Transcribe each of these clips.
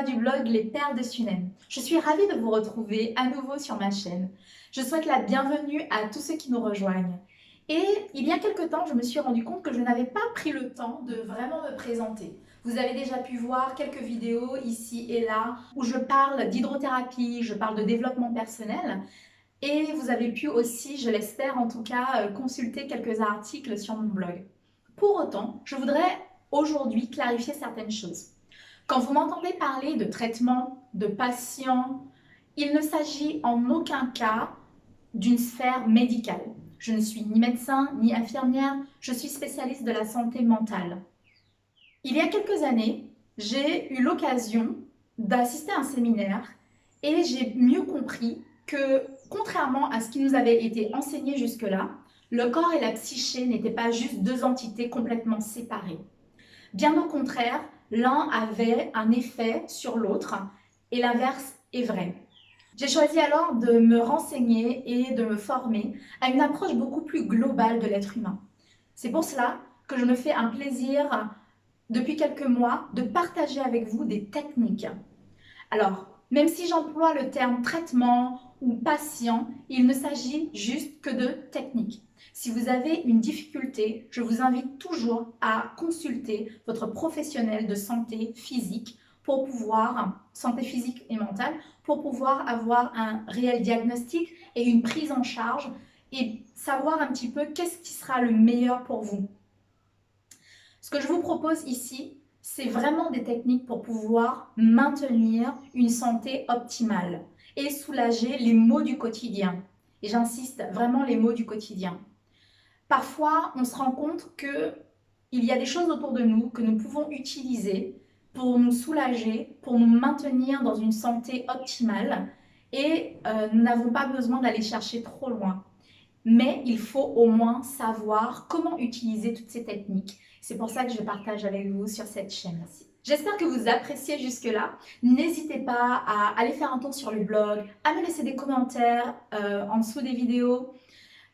Olga du blog Les Perles de Sunem. Je suis ravie de vous retrouver à nouveau sur ma chaîne. Je souhaite la bienvenue à tous ceux qui nous rejoignent. Et il y a quelque temps, je me suis rendu compte que je n'avais pas pris le temps de vraiment me présenter. Vous avez déjà pu voir quelques vidéos ici et là où je parle d'hydrothérapie, je parle de développement personnel. Et vous avez pu aussi, je l'espère en tout cas, consulter quelques articles sur mon blog. Pour autant, je voudrais aujourd'hui clarifier certaines choses. Quand vous m'entendez parler de traitement, de patient, il ne s'agit en aucun cas d'une sphère médicale. Je ne suis ni médecin, ni infirmière, je suis spécialiste de la santé mentale. Il y a quelques années, j'ai eu l'occasion d'assister à un séminaire et j'ai mieux compris que, contrairement à ce qui nous avait été enseigné jusque-là, le corps et la psyché n'étaient pas juste deux entités complètement séparées. Bien au contraire, l'un avait un effet sur l'autre et l'inverse est vrai. J'ai choisi alors de me renseigner et de me former à une approche beaucoup plus globale de l'être humain. C'est pour cela que je me fais un plaisir depuis quelques mois de partager avec vous des techniques. Alors, même si j'emploie le terme traitement ou patient, il ne s'agit juste que de technique. Si vous avez une difficulté, je vous invite toujours à consulter votre professionnel de santé physique pour pouvoir, santé physique et mentale, pour pouvoir avoir un réel diagnostic et une prise en charge et savoir un petit peu qu'est-ce qui sera le meilleur pour vous. Ce que je vous propose ici, c'est vraiment des techniques pour pouvoir maintenir une santé optimale et soulager les maux du quotidien. Et j'insiste, vraiment les maux du quotidien. Parfois, on se rend compte qu'il y a des choses autour de nous que nous pouvons utiliser pour nous soulager, pour nous maintenir dans une santé optimale et nous n'avons pas besoin d'aller chercher trop loin. Mais il faut au moins savoir comment utiliser toutes ces techniques. C'est pour ça que je partage avec vous sur cette chaîne-ci. J'espère que vous appréciez jusque-là. N'hésitez pas à aller faire un tour sur le blog, à me laisser des commentaires en dessous des vidéos.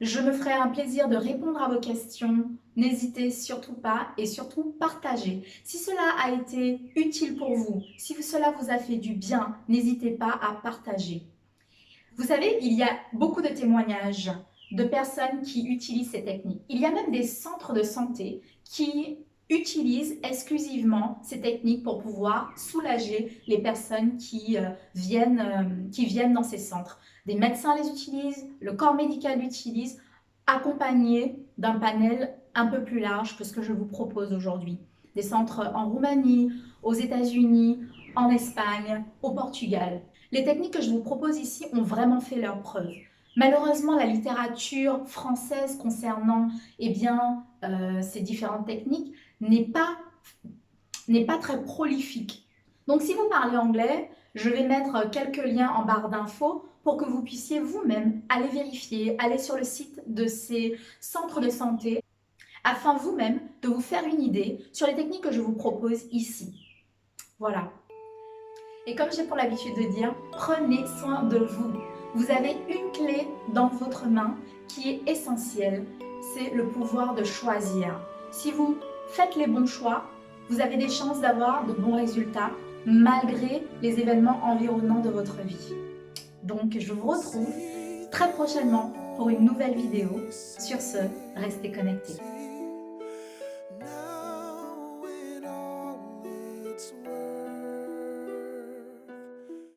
Je me ferai un plaisir de répondre à vos questions. N'hésitez surtout pas et surtout partagez. Si cela a été utile pour vous, si cela vous a fait du bien, n'hésitez pas à partager. Vous savez, il y a beaucoup de témoignages de personnes qui utilisent ces techniques. Il y a même des centres de santé qui utilisent exclusivement ces techniques pour pouvoir soulager les personnes qui viennent dans ces centres. Des médecins les utilisent, le corps médical l'utilise, accompagnés d'un panel un peu plus large que ce que je vous propose aujourd'hui. Des centres en Roumanie, aux États-Unis, en Espagne, au Portugal. Les techniques que je vous propose ici ont vraiment fait leurs preuves. Malheureusement, la littérature française concernant ces différentes techniques n'est pas très prolifique. Donc si vous parlez anglais, je vais mettre quelques liens en barre d'infos pour que vous puissiez vous-même aller vérifier, aller sur le site de ces centres de santé afin vous-même de vous faire une idée sur les techniques que je vous propose ici. Voilà. Et comme j'ai pour l'habitude de dire, prenez soin de vous. Vous avez une clé dans votre main qui est essentielle, c'est le pouvoir de choisir. Si vous faites les bons choix, vous avez des chances d'avoir de bons résultats malgré les événements environnants de votre vie. Donc je vous retrouve très prochainement pour une nouvelle vidéo. Sur ce, restez connectés.